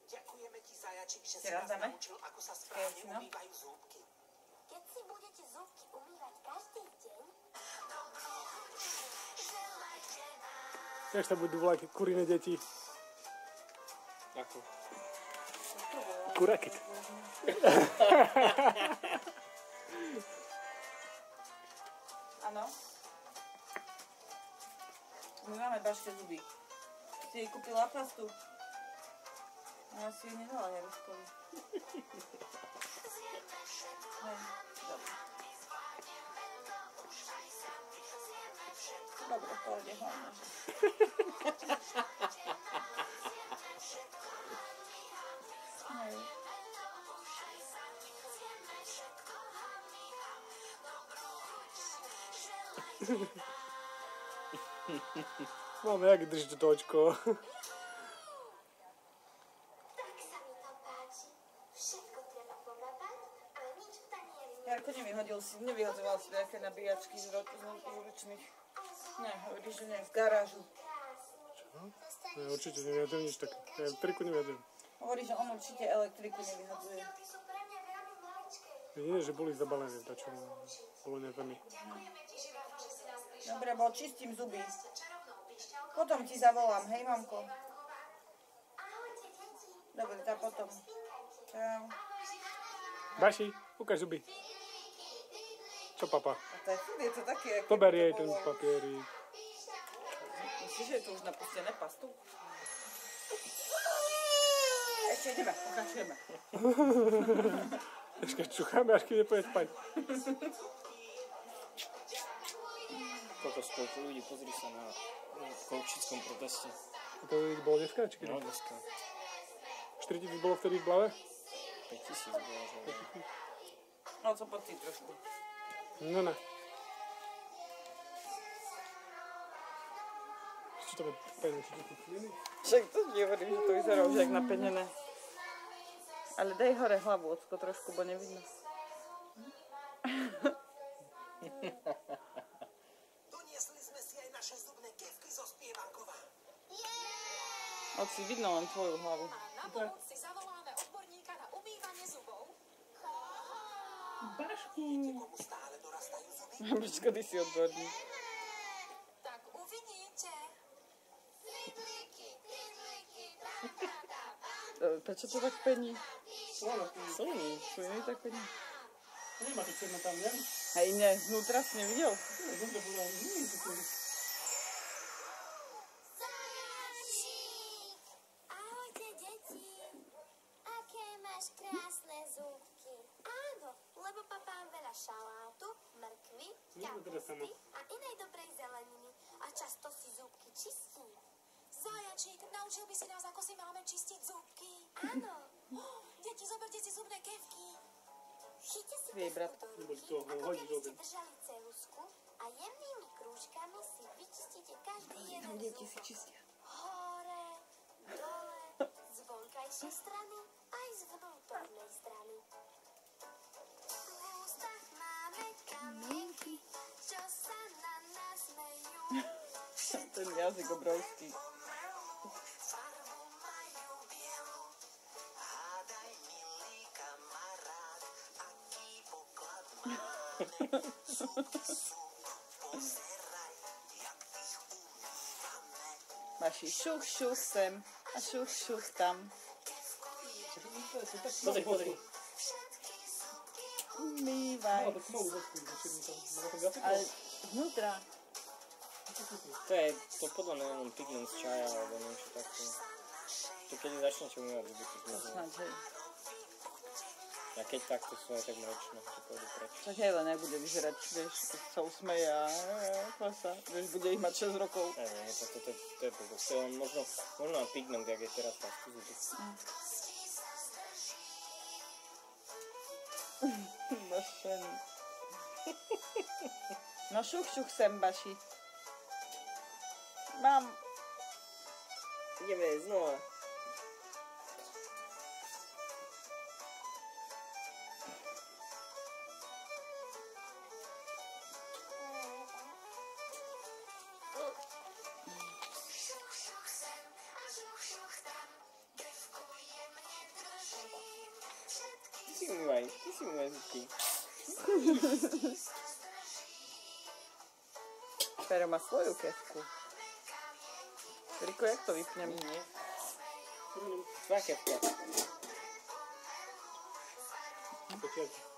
Ďakujeme ti, zajačík, že si nás naučil, ako sa správne umývajú zúbky. Keď si budete zúbky umývať každý deň, Jak sa budú volať kuriné deti? Ako? Kuraky. Áno. My máme Baške zuby. Si jej kúpila pastu? Ja si jej nedala Jaroškovi. Dobre. Dobre, to ide hlavne. Máme, jak drží to očko. tak sa mi to páči. Všetko treba pomápať a nič v tanieri. Jarko nevyhodzoval si nejaké nabíjačky z ručných. Ne, hovorí, že nie, v garážu. Ja určite nevyhadzujem nič také. Ja elektriku nevyhadzujem. Hovorí, že on určite elektriku nevyhadzuje. Ty sú pre mňa veľmi maličké. Nie, že boli zabalené, to čo bolo nevený. Dobre, bol čistím zuby. Potom ti zavolám, hej mamko. Ahojte, deti. Dobre, tak potom. Čau. Baši, ukáž zuby. Čo papa? A to je to také, ako... Pober jej ten papierík. Myslíš, že je to už napustené pastu? Ešte ideme, pokračujeme. Ešte čucháme, až keď nepôjde spať. Koľko spolku ľudí, pozri sa na Koľčickom proteste. A to bolo dneska, či kedy? No, dneska. 4000 bolo vtedy v Blave? 5000 bolo, že... No, co pocít trošku. No, ne. Čo to bude pevné, či to cíli? Však to ti hovorím, že to vyzerá už jak napenené. Ale daj hore hlavu, ocko, trošku, bo nevidno. Doniesli sme si aj naše zubné kefky zo Spievankova. Oci, vidno len tvoju hlavu. Na pomoc si zavoláme odborníka na umývanie zubov. Komu stále dorastajú zuby? Počko, ty si odborník. Tak uvidíte. Prečo to tak pení? Sliny. Sliny tak pení. Nemáte černé tam, nie? Hej, ne, vnútra si nevidel? Ahojte, deti. Aké máš krásne zúbky. Áno, lebo papám veľa šalátu, mrkvy, kapusty a inej dobrej zeleniny. A často si zúbky čistím. Zajačík, naučil by si nás, ako si máme čistiť zúbky. Áno. Deti, zoberte si zubné kefky. Chyťte si Jej brat. do ruky, ako keby ste držali celusku a jemnými krúžkami si vyčistíte každý jeden Deti zub. si čistia. Hore, dole, z vonkajšej strany aj z vnútornej strany. V ústach máme kamienky, čo sa na nás smejú. Ten jazyk obrovský. Farbu majú bielu. Hádaj, milý kamarát, aký poklad má. Pozeraj, jak ich umývame. Máš šuch, šuch sem a šuch, šuch tam. Pozri, pozri. Umývaj. Ale vnútra. To podľa mňa len pigment z čaja, alebo niečo také. To keď začnete umývať zuby, tak možno. Snáď, hej. A keď tak, to sú aj tak mlečné, to pôjdu preč. Však hej, len nebude vyzerať, vieš, keď sa usmeje a klasa. Vieš, bude ich mať 6 rokov. Neviem, to je blbosť. To je len možno na pigment, jak je teraz pastu zuby. Bašený. No šuch, šuch sem, Baši. Mám. Ideme znova. si umývaj zubky. Pero má svoju kefku. Riko, jak to vypnem? Nie. Tvoja kefka. Počiaľ.